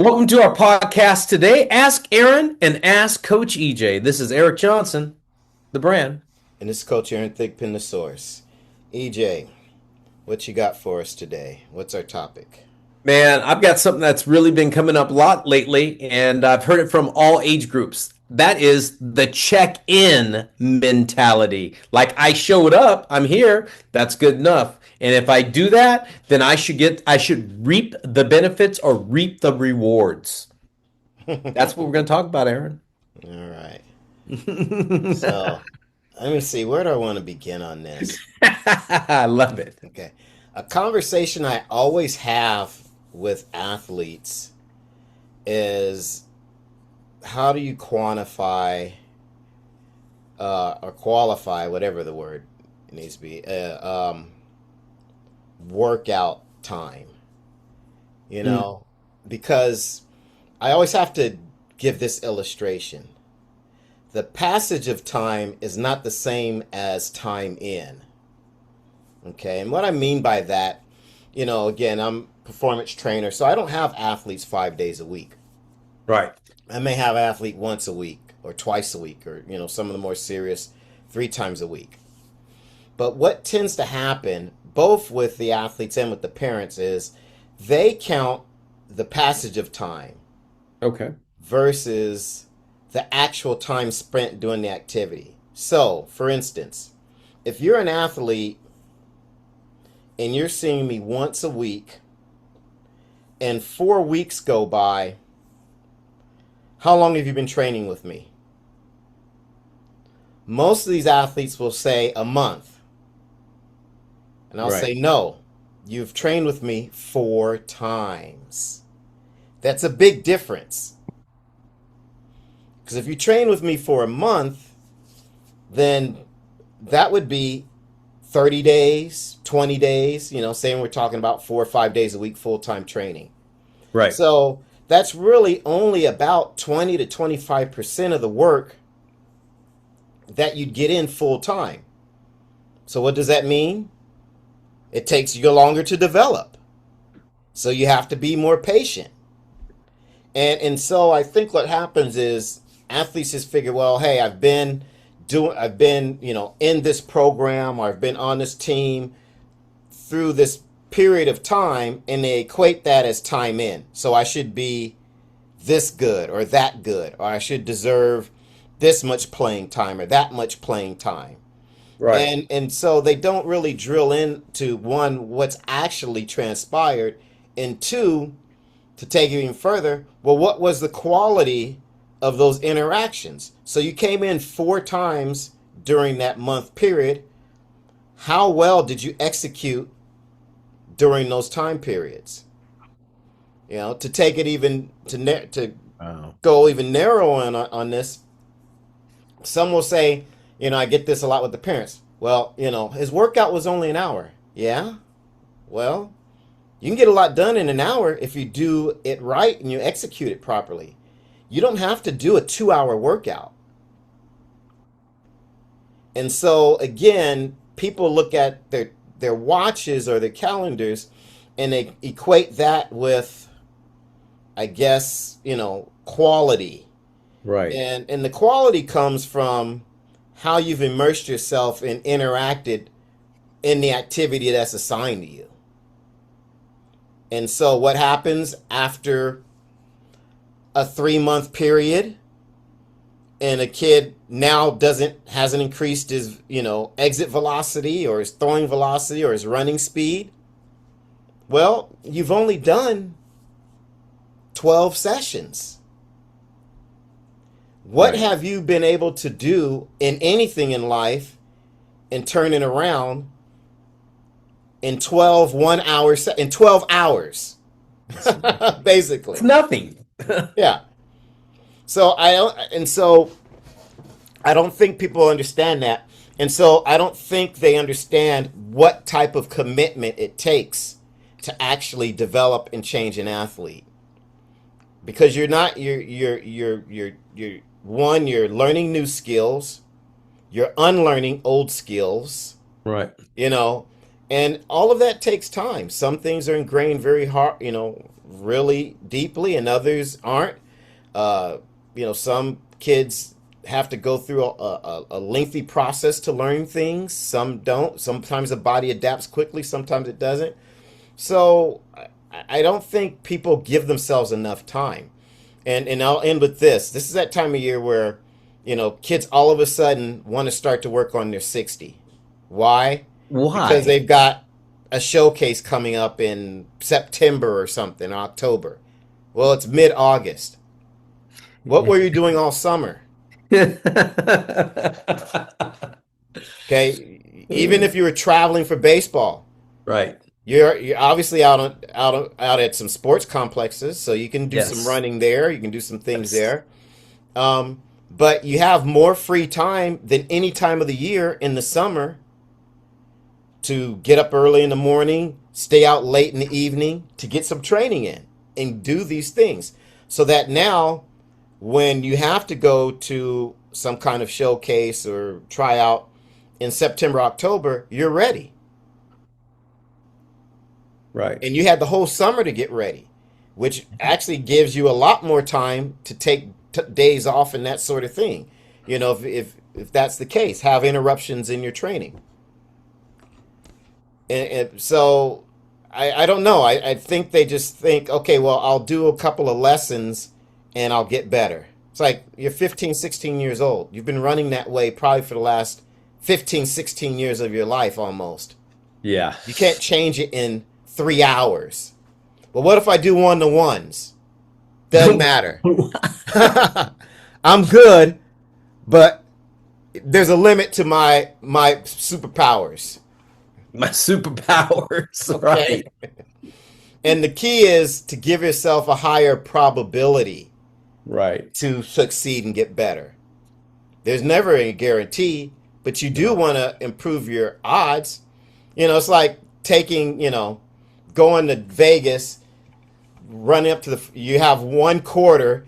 Welcome to our podcast today. Ask Aaron and ask Coach EJ. This is Eric Johnson, the brand. And this is Coach Aaron Thigpen, the source. EJ, what you got for us today? What's our topic? Man, I've got something that's really been coming up a lot lately, and I've heard it from all age groups. That is the check-in mentality. Like I showed up, I'm here, that's good enough. And if I do that, then I should reap the benefits or reap the rewards. That's what we're going to talk about, Aaron. All right. So, let me see. Where do I want to begin on this? I love it. Okay. A conversation I always have with athletes is how do you quantify or qualify, whatever the word needs to be, workout time? You Mm, know, because I always have to give this illustration. The passage of time is not the same as time in. Okay, and what I mean by that, again, I'm a performance trainer, so I don't have athletes 5 days a week. right. I may have an athlete once a week or twice a week, or some of the more serious 3 times a week. But what tends to happen, both with the athletes and with the parents, is they count the passage of time Okay. versus the actual time spent doing the activity. So, for instance, if you're an athlete and you're seeing me once a week and 4 weeks go by, how long have you been training with me? Most of these athletes will say a month. And I'll Right. say, no, you've trained with me 4 times. That's a big difference. Because if you train with me for a month, then that would be 30 days, 20 days, saying we're talking about 4 or 5 days a week full time training. Right. So that's really only about 20 to 25% of the work that you'd get in full time. So what does that mean? It takes you longer to develop. So you have to be more patient. And so I think what happens is athletes just figure, well, hey, I've been, in this program, or I've been on this team through this period of time, and they equate that as time in. So I should be this good or that good, or I should deserve this much playing time or that much playing time. Right. And so they don't really drill into one, what's actually transpired, and two, to take it even further, well, what was the quality of those interactions? So you came in 4 times during that month period. How well did you execute during those time periods? To take it even to Wow. go even narrower on this, some will say, I get this a lot with the parents. Well, his workout was only an hour. Yeah. Well, you can get a lot done in an hour if you do it right and you execute it properly. You don't have to do a 2 hour workout. And so again, people look at their watches or their calendars and they equate that with, I guess, quality. Right. And the quality comes from how you've immersed yourself and interacted in the activity that's assigned to you. And so what happens after a 3 month period and a kid now hasn't increased his, exit velocity or his throwing velocity or his running speed? Well, you've only done 12 sessions. What Right. have you been able to do in anything in life and turn it around in 12 1 hour in 12 hours? It's, it's Basically. nothing. Yeah. So I don't think people understand that. And so I don't think they understand what type of commitment it takes to actually develop and change an athlete. Because you're learning new skills, you're unlearning old skills, Right. you know, And all of that takes time. Some things are ingrained very hard, really deeply, and others aren't. Uh, some kids have to go through a lengthy process to learn things. Some don't. Sometimes the body adapts quickly, sometimes it doesn't. So I don't think people give themselves enough time. And I'll end with this. This is that time of year where, kids all of a sudden want to start to work on their 60. Why? Because Why? they've got a showcase coming up in September or something, October. Well, it's mid-August. What were you doing all summer? Okay, even if you were traveling for baseball, Right. you're obviously out at some sports complexes, so you can do some Yes. running there. You can do some things Yes. there. But you have more free time than any time of the year in the summer to get up early in the morning, stay out late in the evening to get some training in and do these things. So that now, when you have to go to some kind of showcase or tryout in September, October, you're ready. Right. And you had the whole summer to get ready, which actually gives you a lot more time to take days off and that sort of thing. If that's the case, have interruptions in your training. And so I don't know. I think they just think, okay, well, I'll do a couple of lessons and I'll get better. It's like you're 15, 16 years old. You've been running that way probably for the last 15, 16 years of your life almost. Yeah. You can't change it in 3 hours. But what if I do one to ones? Doesn't matter. I'm good, but there's a limit to my superpowers. My superpowers. Okay. Right. And the key is to give yourself a higher probability Right. to succeed and get better. There's never a guarantee, but you do No. want to improve your odds. It's like going to Vegas, running up to you have one quarter,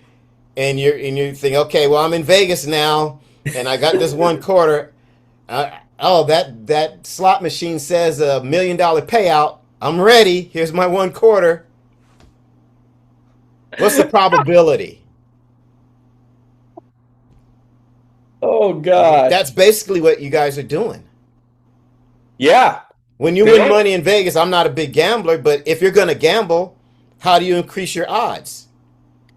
and you think, okay, well, I'm in Vegas now, and I got this one quarter. Oh, that slot machine says $1 million payout. I'm ready. Here's my one quarter. What's the probability? Oh God. That's basically what you guys are doing. Yeah. When you They win are. money in Vegas, I'm not a big gambler, but if you're going to gamble, how do you increase your odds?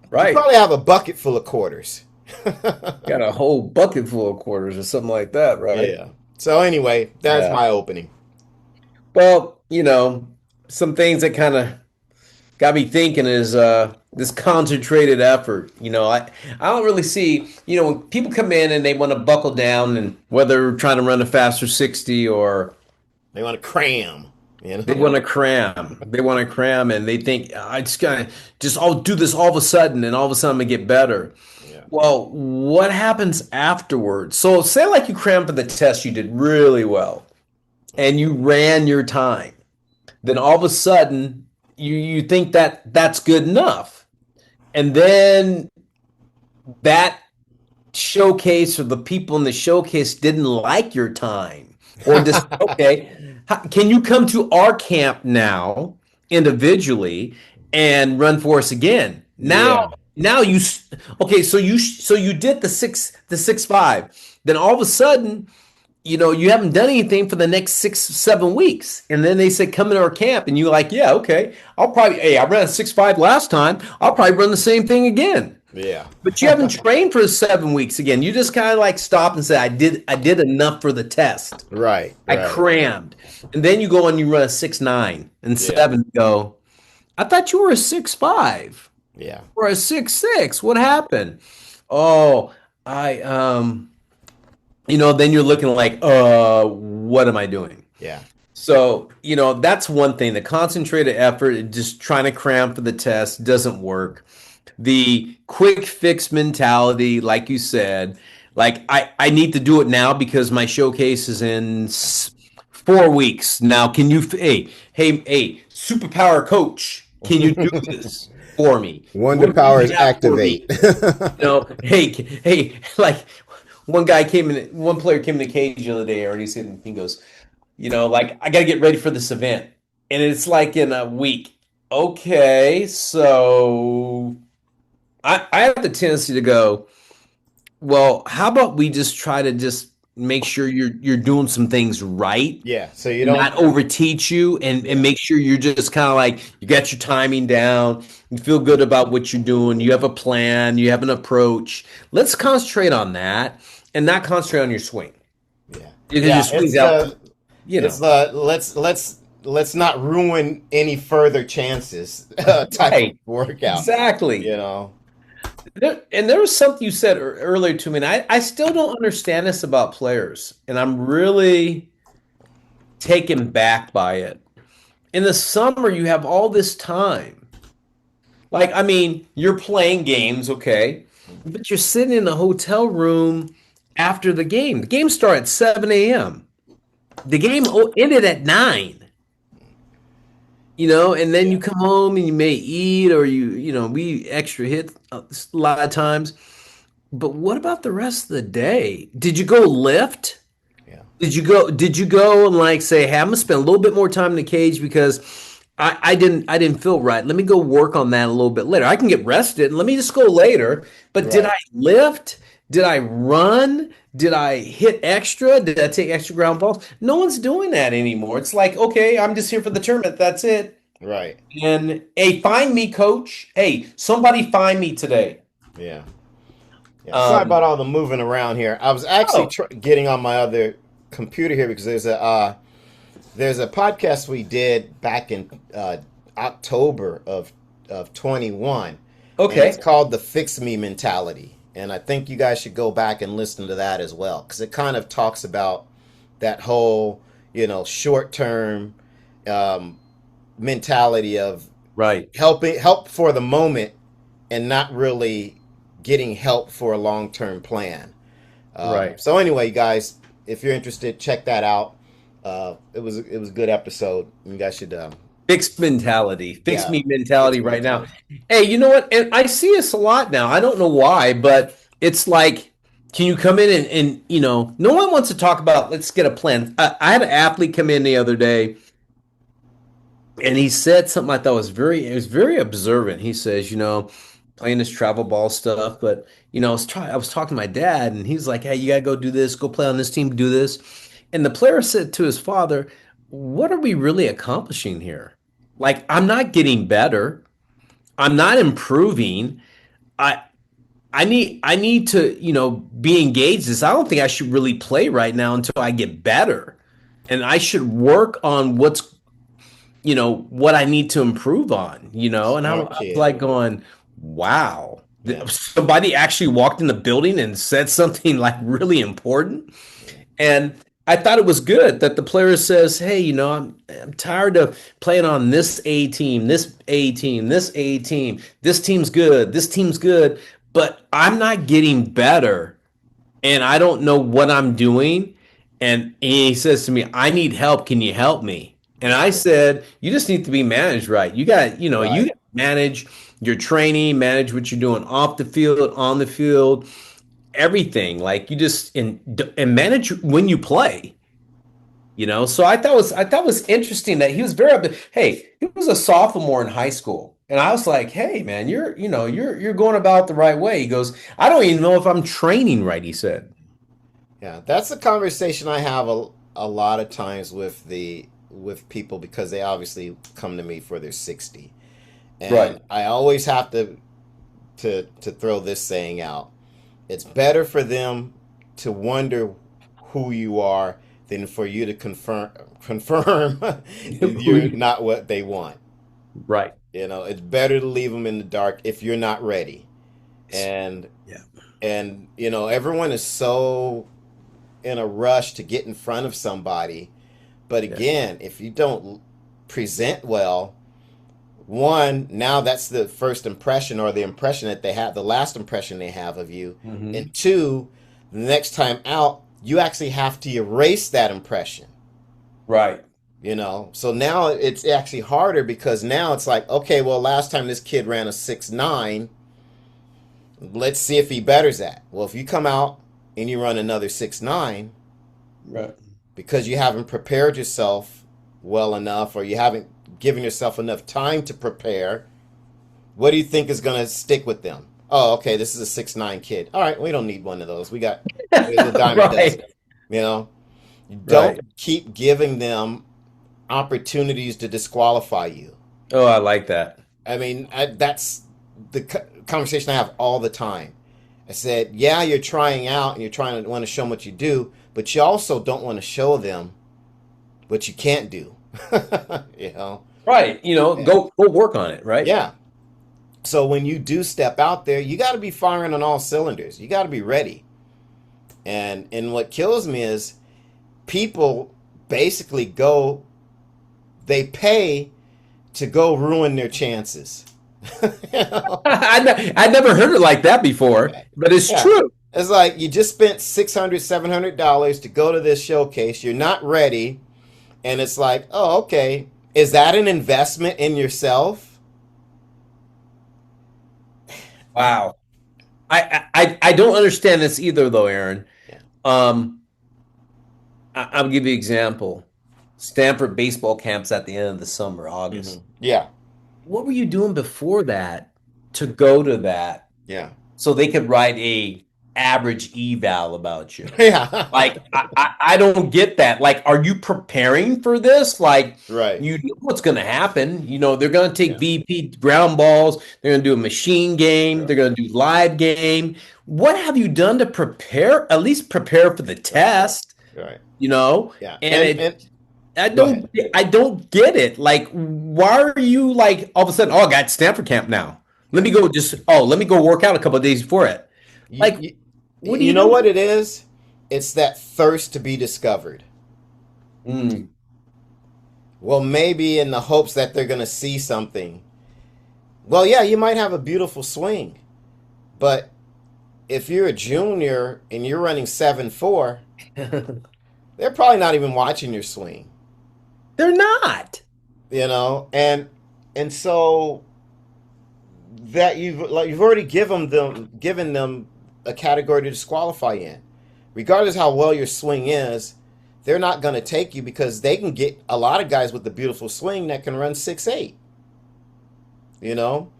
You Right. probably have a bucket full of quarters. Got a whole bucket full of quarters or something like that, right? Yeah. So anyway, that's Yeah. my opening. Well, some things that kind of got me thinking is this concentrated effort. I don't really see, when people come in and they want to buckle down and whether they're trying to run a faster 60 or They want to cram, you they know? want to cram. They want to cram and they think I just gotta just I'll do this all of a sudden and all of a sudden I'm gonna get better. Yeah. Well, what happens afterwards? So say like you crammed for the test, you did really well and you ran your time. Then all of a sudden you think that that's good enough. And then that showcase or the people in the showcase didn't like your time or just okay, can you come to our camp now individually and run for us again? Yeah. Now okay, so you did the 6'5". Then all of a sudden, you haven't done anything for the next 6, 7 weeks. And then they said, come into our camp. And you're like, yeah, okay. Hey, I ran a 6'5" last time. I'll probably run the same thing again. Yeah. But you haven't trained for 7 weeks again. You just kind of like stop and say, I did enough for the test. Right. I Right. crammed. And then you go and you run a 6'9" and Yeah. 7 go, I thought you were a 6'5" Yeah. or a 6'6". What happened? Oh, then you're looking like, what am I doing? Yeah. So, that's one thing. The concentrated effort, just trying to cram for the test doesn't work. The quick fix mentality, like you said, like I need to do it now because my showcase is in 4 weeks. Now, can you, hey, superpower coach, can you do this for me? Wonder What do you powers have for me? activate. Hey, like one player came in the cage the other day, and he goes, like I got to get ready for this event. And it's like in a week. Okay, so I have the tendency to go, well, how about we just try to just make sure you're doing some things right Yeah. So you and not don't. overteach you and Yeah. make sure you're just kind of like you got your timing down, you feel good about what you're doing, you have a plan, you have an approach. Let's concentrate on that and not concentrate on your swing. Yeah. Because your Yeah. swing's out, you It's know. the let's not ruin any further chances type of Right. workout. Exactly. You know. And there was something you said earlier to me, and I still don't understand this about players, and I'm really taken back by it. In the summer, you have all this time. Like, I mean, you're playing games, okay, but you're sitting in a hotel room after the game. The game started at 7 a.m. The game ended at 9, and then Yeah. you come home and you may eat or we extra hit a lot of times. But what about the rest of the day? Did you go lift? Yeah. Did you go and like say, hey, I'm gonna spend a little bit more time in the cage because I didn't feel right. Let me go work on that a little bit later. I can get rested and let me just go later. But did I Right. lift? Did I run? Did I hit extra? Did I take extra ground balls? No one's doing that anymore. It's like, okay, I'm just here for the tournament. That's it. Right. And hey, find me, coach. Hey, somebody find me today. Yeah. Yeah. Sorry Um, about all the moving around here. I was actually oh, getting on my other computer here because there's a podcast we did back in October of 21, and it's okay. called the Fix Me Mentality. And I think you guys should go back and listen to that as well because it kind of talks about that whole, short term um, mentality of Right, help for the moment and not really getting help for a long term plan. right. So anyway, guys, if you're interested, check that out. It was a good episode. You guys should Fixed mentality, fix yeah, me fix mentality right now. mentality. Hey, you know what? And I see this a lot now. I don't know why, but it's like, can you come in and no one wants to talk about, let's get a plan. I had an athlete come in the other day and he said something I thought it was very observant. He says, playing this travel ball stuff, but I was talking to my dad and he's like, hey, you gotta go do this, go play on this team, do this. And the player said to his father, what are we really accomplishing here? Like, I'm not getting better. I'm not improving. I I need to, be engaged. This I don't think I should really play right now until I get better. And I should work on what I need to improve on, and I Smart was kid. like going, wow. Yeah. Somebody actually walked in the building and said something like really important. And I thought it was good that the player says, hey, I'm tired of playing on this A team, this A team, this A team. This team's good, but I'm not getting better and I don't know what I'm doing. And he says to me, I need help. Can you help me? And I said, you just need to be managed right. You Right. got to manage your training, manage what you're doing off the field, on the field, everything. Like you just and manage when you play. So I thought was interesting that he was hey, he was a sophomore in high school. And I was like, hey man, you're going about the right way. He goes, I don't even know if I'm training right, he said. Yeah. That's the conversation I have a lot of times with people because they obviously come to me for their 60. And Right. I always have to throw this saying out. It's better for them to wonder who you are than for you to confirm you're not what they want. Right. It's better to leave them in the dark if you're not ready. And Yeah. everyone is so in a rush to get in front of somebody. But Yeah. again, if you don't present well, one, now that's the first impression or the impression that they have, the last impression they have of you. Hmm. And two, the next time out, you actually have to erase that impression. Right. So now it's actually harder because now it's like, okay, well, last time this kid ran a 6'9", let's see if he betters that. Well, if you come out and you run another 6'9", Right. because you haven't prepared yourself well enough, or you haven't given yourself enough time to prepare, what do you think is going to stick with them? Oh, okay, this is a 6'9" kid. All right, we don't need one of those. There's a dime a dozen. Right. You know, Right. don't keep giving them opportunities to disqualify you. Oh, I like that. I mean, that's the conversation I have all the time. I said, yeah, you're trying out and you're trying to want to show them what you do, but you also don't want to show them what you can't do. you know? Right. Yeah. Go work on it, right? Yeah. So when you do step out there, you got to be firing on all cylinders. You got to be ready. And what kills me is people basically they pay to go ruin their chances. you know? I never heard it like that before, but it's Yeah. true. It's like you just spent $600, $700 to go to this showcase. You're not ready. And it's like, oh, okay. Is that an investment in yourself? Wow. I don't understand this either, though, Aaron. Yeah. Um, I'll give you an example. Stanford baseball camps at the end of the summer, August. Yeah. What were you doing before that to go to that Yeah. so they could write a average eval about you? Yeah. Like, I don't get that. Like, are you preparing for this? Like, right. you know what's going to happen. They're going to take Yeah. VP ground balls. They're going to do a machine game. Right. They're going to do live game. What have you done to prepare? At least prepare for the Right. test, Right. you know? Yeah. And And I go ahead. don't get it. Like, why are you like all of a sudden, oh, I got Stanford camp now. Yeah. Let me go work out a couple of days before it. You, Like, you, what are you you know doing? what it is? It's that thirst to be discovered. Mm. Well, maybe in the hopes that they're going to see something. Well, yeah, you might have a beautiful swing, but if you're a junior and you're running 7'4", they're probably not even watching your swing, They're not. you know? And so that you've already given them a category to disqualify in. Regardless how well your swing is, they're not going to take you because they can get a lot of guys with the beautiful swing that can run 6'8", you know?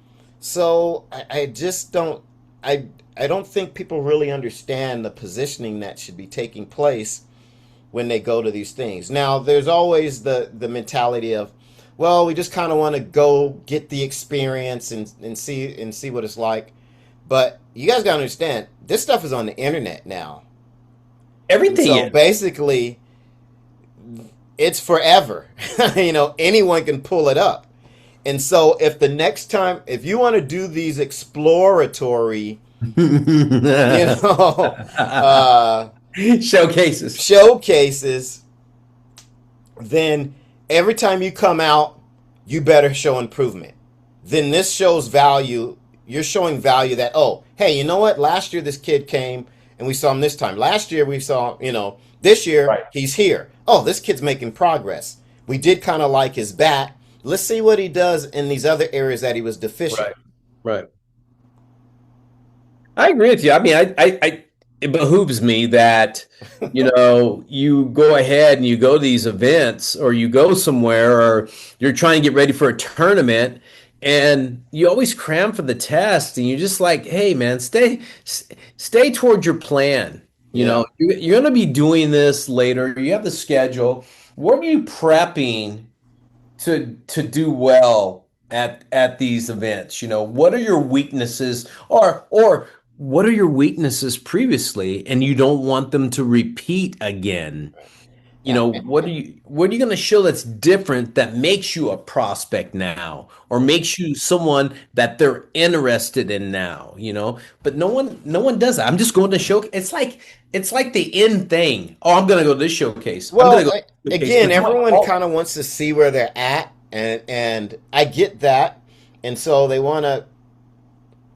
So I just don't I don't think people really understand the positioning that should be taking place when they go to these things. Now, there's always the mentality of, well, we just kind of want to go get the experience and see what it's like. But you guys got to understand, this stuff is on the internet now. And Everything so is. basically, it's forever. Anyone can pull it up. And so if the next time, if you want to do these exploratory, you know, uh, Showcases. showcases, then every time you come out, you better show improvement. Then this shows value. You're showing value that, oh, hey, you know what? Last year this kid came and we saw him this time. Last year we saw, this year Right. he's here. Oh, this kid's making progress. We did kind of like his bat. Let's see what he does in these other areas that he was deficient. Right. Right. I agree with you. I mean, it behooves me that, you go ahead and you go to these events or you go somewhere or you're trying to get ready for a tournament and you always cram for the test and you're just like, hey man, stay towards your plan. Yeah. You're going to be doing this later. You have the schedule. What are you prepping to do well at these events? What are your weaknesses or what are your weaknesses previously and you don't want them to repeat again? Yeah. What are you going to show that's different that makes you a prospect now or makes you someone that they're interested in now? But no one does that. I'm just going to show. It's like the end thing. Oh, I'm going to go to this showcase. I'm going Well, to go to this showcase. again, But no, everyone kind of wants to see where they're at, and I get that, and so they want to,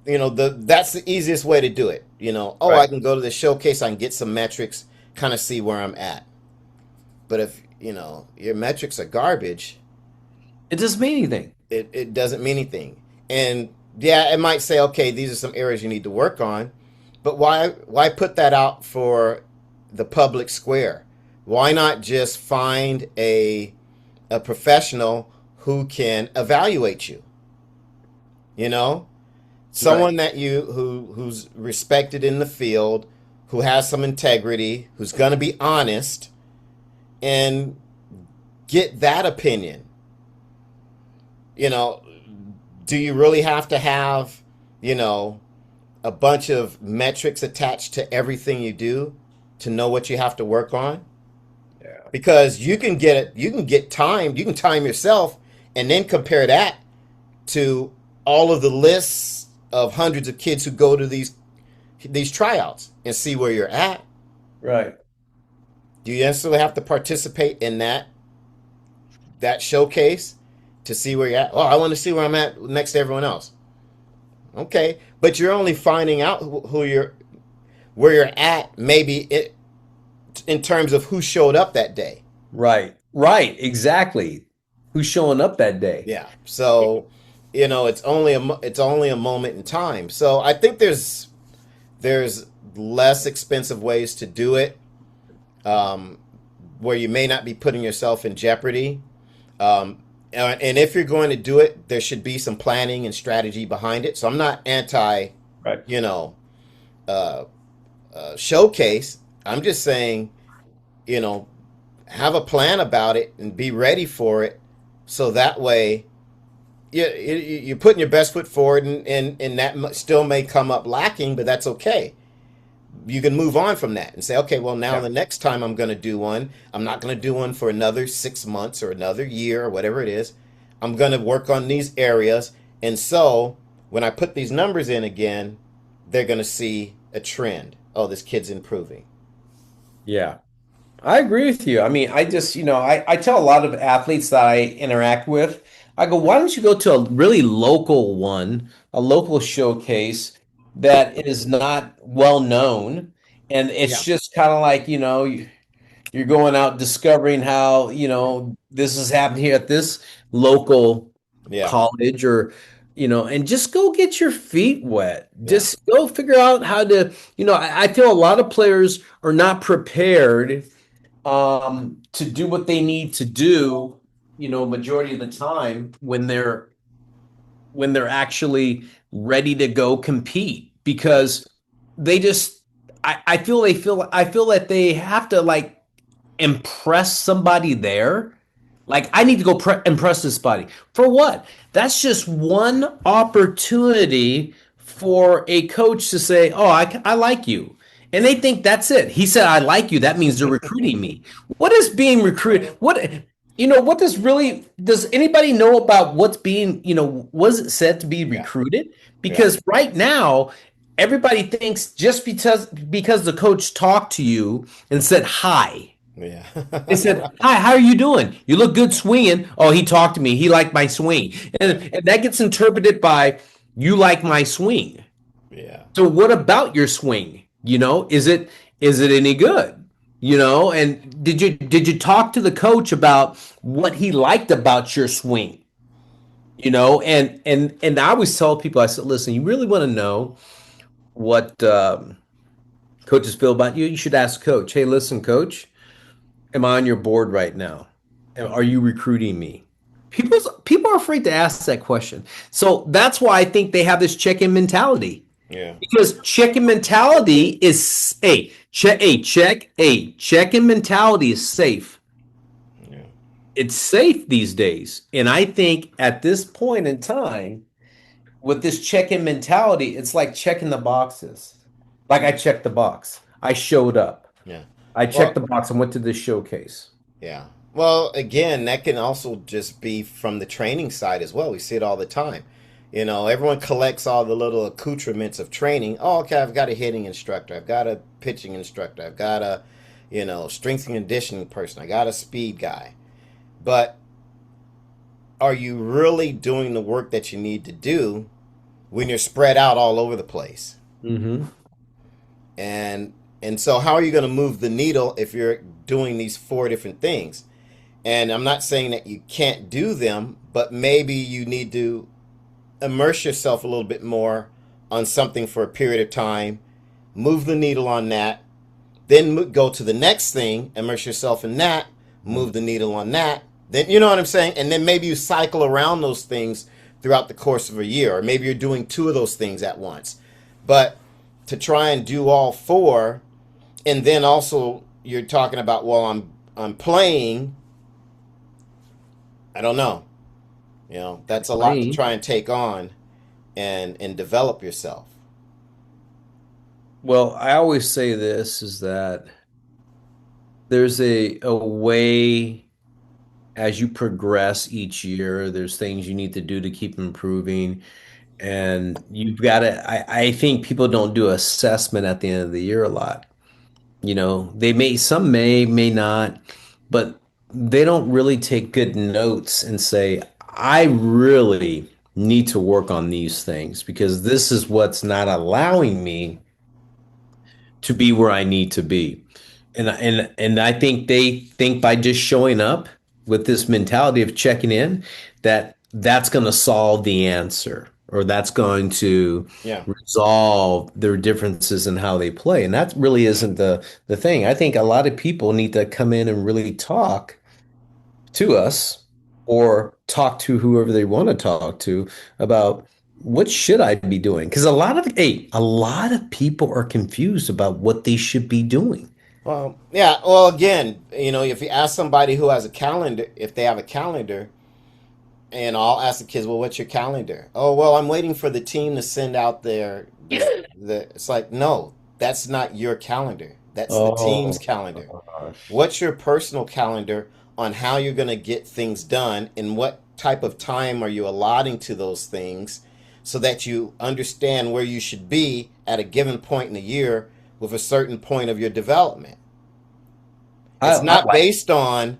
that's the easiest way to do it. Oh, I right. can go to the showcase, I can get some metrics, kind of see where I'm at. But if your metrics are garbage, It doesn't mean anything. it doesn't mean anything. And yeah, it might say, okay, these are some areas you need to work on, but why put that out for the public square? Why not just find a professional who can evaluate you? You know, Right. someone that who's respected in the field, who has some integrity, who's going to be honest, and get that opinion. You know, do you really have to have, you know, a bunch of metrics attached to everything you do to know what you have to work on? Yeah. Because you can get timed, you can time yourself and then compare that to all of the lists of hundreds of kids who go to these tryouts and see where you're at. Right. Do you necessarily have to participate in that showcase to see where you're at? Oh, I want to see where I'm at next to everyone else. Okay, but you're only finding out who you're where you're at maybe in terms of who showed up that day. Right. Right. Exactly. Who's showing up that day? Yeah. So, it's only a moment in time. So I think there's less expensive ways to do it, um, where you may not be putting yourself in jeopardy. And if you're going to do it, there should be some planning and strategy behind it. So I'm not anti, Right. you know, uh, showcase. I'm just saying, you know, have a plan about it and be ready for it. So that way, you're putting your best foot forward, and that still may come up lacking, but that's okay. You can move on from that and say, okay, well, now Yeah. the next time I'm going to do one, I'm not going to do one for another 6 months or another year or whatever it is. I'm going to work on these areas. And so when I put these numbers in again, they're going to see a trend. Oh, this kid's improving. Yeah. I agree with you. I mean, I just, I tell a lot of athletes that I interact with, I go, why don't you go to a really local one, a local showcase that is not well known? And it's Yeah. just kind of like, you're going out discovering how, this is happening here at this local Yeah. college or, and just go get your feet wet. Yeah. Just go figure out how to, I feel a lot of players are not prepared to do what they need to do, majority of the time when they're actually ready to go compete because they just I feel that they have to like impress somebody there. Like I need to go impress this body. For what? That's just one opportunity for a coach to say, "Oh, I like you." And they think that's it. He said, "I like you." That means they're recruiting me. What is being recruited? What does anybody know about what's being, was it said to be Yeah. recruited? Yeah. Because right now, everybody thinks just because the coach talked to you and said hi. Yeah. They said, "Hi, how are you doing? You look good swinging." Oh, he talked to me. He liked my swing. And that gets interpreted by you like my swing. Yeah. So what about your swing? Is it any good? And did you talk to the coach about what he liked about your swing? And I always tell people, I said, listen, you really want to know what coaches feel about you? You should ask coach. Hey, listen, coach, am I on your board right now? Are you recruiting me? People are afraid to ask that question. So that's why I think they have this check-in mentality. Yeah. Because check-in mentality is check-in mentality is safe. Yeah. It's safe these days. And I think at this point in time, with this check-in mentality, it's like checking the boxes. Like I checked the box. I showed up. Yeah. I checked Well, the box and went to this showcase. yeah. Well, again, that can also just be from the training side as well. We see it all the time. Everyone collects all the little accoutrements of training. Oh, okay, I've got a hitting instructor. I've got a pitching instructor. I've got a, strength and conditioning person. I got a speed guy. But are you really doing the work that you need to do when you're spread out all over the place? Mm-hmm. And and so how are you going to move the needle if you're doing these four different things? And I'm not saying that you can't do them, but maybe you need to immerse yourself a little bit more on something for a period of time, move the needle on that, then go to the next thing, immerse yourself in that, move the needle on that. Then you know what I'm saying? And then maybe you cycle around those things throughout the course of a year, or maybe you're doing two of those things at once. But to try and do all four, and then also you're talking about, well, I'm playing. I don't know. You know, that's a lot to Playing. try and take on and develop yourself. Well, I always say this is that there's a way as you progress each year, there's things you need to do to keep improving. And you've got to, I think people don't do assessment at the end of the year a lot. You know, they may, some may not, but they don't really take good notes and say, I really need to work on these things because this is what's not allowing me to be where I need to be. And I think they think by just showing up with this mentality of checking in that that's going to solve the answer or that's going to Yeah. resolve their differences in how they play. And that really isn't the thing. I think a lot of people need to come in and really talk to us or talk to whoever they want to talk to about what should I be doing? Because a lot of people are confused about what they should be doing. Well, yeah. Well, again, you know, if you ask somebody who has a calendar, if they have a calendar, and I'll ask the kids, well, what's your calendar? Oh, well, I'm waiting for the team to send out the. It's like, no, that's not your calendar. That's the team's Oh calendar. gosh. What's your personal calendar on how you're going to get things done and what type of time are you allotting to those things so that you understand where you should be at a given point in the year with a certain point of your development. It's I not like based on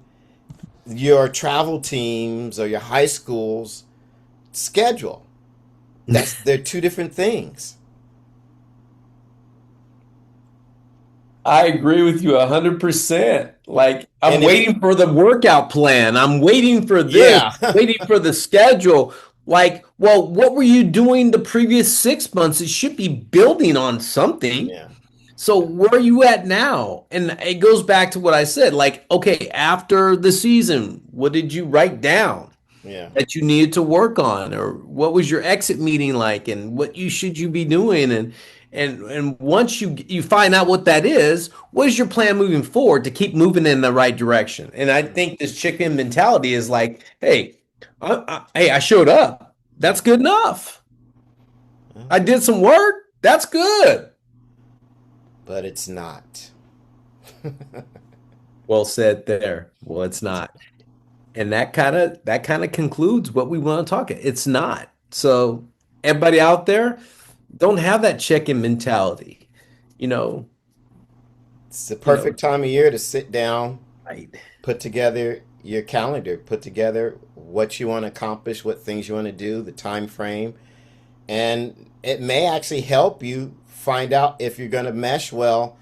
your travel teams or your high school's schedule. They're two different things. I agree with you 100%. Like I'm And if you waiting for the workout plan. I'm waiting for this, yeah. waiting for the schedule. Like, well, what were you doing the previous 6 months? It should be building on something. Yeah. So where are you at now? And it goes back to what I said. Like, okay, after the season, what did you write down Yeah. that you needed to work on, or what was your exit meeting like, and what you should you be doing? And once you find out what that is, what is your plan moving forward to keep moving in the right direction? And I think this chicken mentality is like, hey, hey, I showed up. That's good enough. I did some work. That's good. But it's not. Well said there. Well, it's not. And that kind of concludes what we want to talk. It's not. So everybody out there, don't have that check-in mentality. You know, It's the you know, perfect time of year to sit down, right. put together your calendar, put together what you want to accomplish, what things you want to do, the time frame, and it may actually help you find out if you're going to mesh well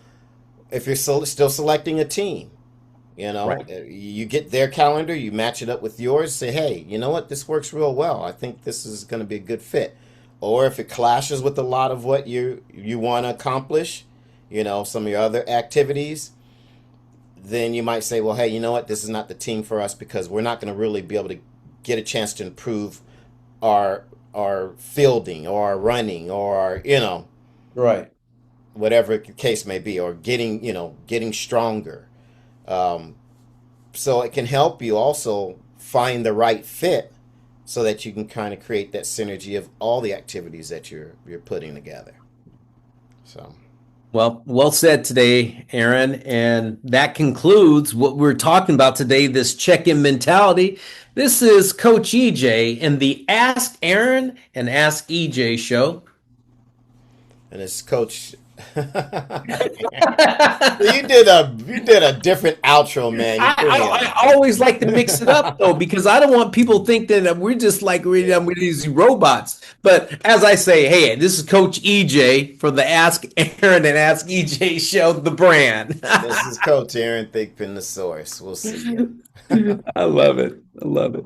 if you're still selecting a team. You know, Right. you get their calendar, you match it up with yours, say, hey, you know what, this works real well. I think this is going to be a good fit. Or if it clashes with a lot of what you want to accomplish, you know, some of your other activities, then you might say, well, hey, you know what, this is not the team for us because we're not going to really be able to get a chance to improve our fielding or our running or our, you know, Right. whatever the case may be, or getting stronger. Um, so it can help you also find the right fit so that you can kind of create that synergy of all the activities that you're putting together. So Well, well said today, Aaron. And that concludes what we're talking about today, this check-in mentality. This is Coach EJ in the Ask Aaron and Ask EJ show. and as coach you did a different outro, man. You threw me I off. always like to mix it up though, because I don't want people thinking that we're just like Yeah. we're these robots. But as I say, hey, this is Coach EJ from the Ask Aaron and Ask EJ show, the brand. This is Coach Aaron Thigpen, the source. We'll see you. I love it. I love it.